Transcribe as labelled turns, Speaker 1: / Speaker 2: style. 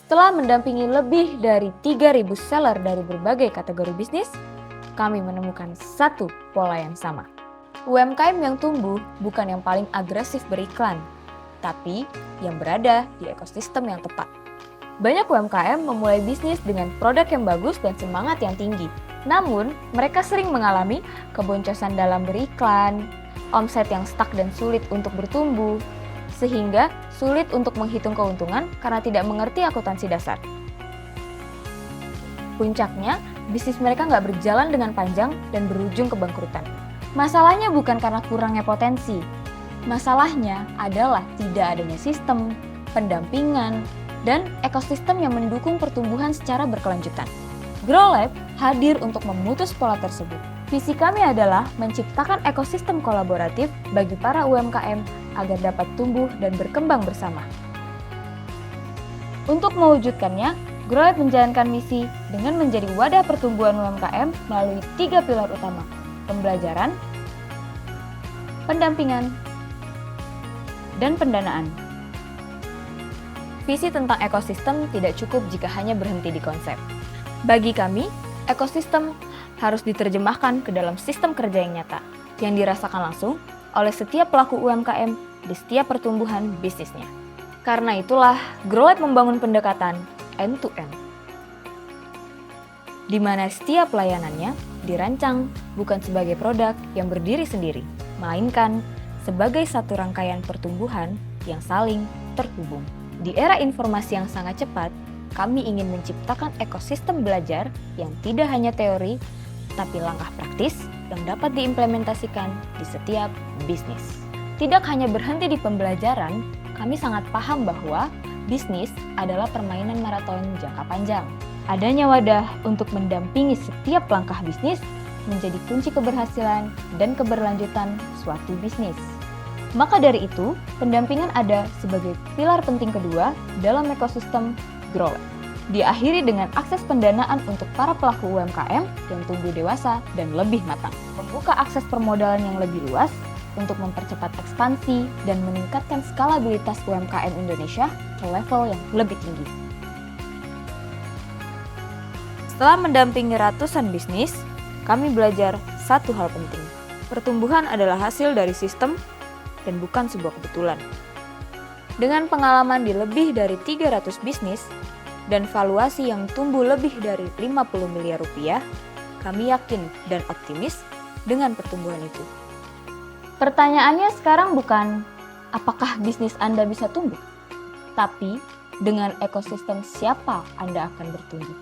Speaker 1: Setelah mendampingi lebih dari 3.000 seller dari berbagai kategori bisnis, kami menemukan satu pola yang sama. UMKM yang tumbuh bukan yang paling agresif beriklan, tapi yang berada di ekosistem yang tepat. Banyak UMKM memulai bisnis dengan produk yang bagus dan semangat yang tinggi. Namun, mereka sering mengalami keboncosan dalam beriklan, omset yang stuck dan sulit untuk bertumbuh, sehingga sulit untuk menghitung keuntungan karena tidak mengerti akuntansi dasar. Puncaknya, bisnis mereka nggak berjalan dengan panjang dan berujung kebangkrutan. Masalahnya bukan karena kurangnya potensi. Masalahnya adalah tidak adanya sistem, pendampingan, dan ekosistem yang mendukung pertumbuhan secara berkelanjutan. GrowLab hadir untuk memutus pola tersebut. Visi kami adalah menciptakan ekosistem kolaboratif bagi para UMKM agar dapat tumbuh dan berkembang bersama. Untuk mewujudkannya, GrowLab menjalankan misi dengan menjadi wadah pertumbuhan UMKM melalui 3 pilar utama: pembelajaran, pendampingan, dan pendanaan. Visi tentang ekosistem tidak cukup jika hanya berhenti di konsep. Bagi kami, ekosistem harus diterjemahkan ke dalam sistem kerja yang nyata, yang dirasakan langsung oleh setiap pelaku UMKM di setiap pertumbuhan bisnisnya. Karena itulah, GrowLab membangun pendekatan end-to-end, di mana setiap layanannya dirancang bukan sebagai produk yang berdiri sendiri, melainkan sebagai satu rangkaian pertumbuhan yang saling terhubung. Di era informasi yang sangat cepat, kami ingin menciptakan ekosistem belajar yang tidak hanya teori, tapi langkah praktis yang dapat diimplementasikan di setiap bisnis. Tidak hanya berhenti di pembelajaran, kami sangat paham bahwa bisnis adalah permainan maraton jangka panjang. Adanya wadah untuk mendampingi setiap langkah bisnis menjadi kunci keberhasilan dan keberlanjutan suatu bisnis. Maka dari itu, pendampingan ada sebagai pilar penting kedua dalam ekosistem GrowLab. Diakhiri dengan akses pendanaan untuk para pelaku UMKM yang tumbuh dewasa dan lebih matang. Membuka akses permodalan yang lebih luas untuk mempercepat ekspansi dan meningkatkan skalabilitas UMKM Indonesia ke level yang lebih tinggi. Setelah mendampingi ratusan bisnis, kami belajar satu hal penting. Pertumbuhan adalah hasil dari sistem dan bukan sebuah kebetulan. Dengan pengalaman di lebih dari 300 bisnis dan valuasi yang tumbuh lebih dari 50 miliar rupiah, kami yakin dan optimis dengan pertumbuhan itu. Pertanyaannya sekarang bukan apakah bisnis Anda bisa tumbuh, tapi dengan ekosistem siapa Anda akan bertumbuh.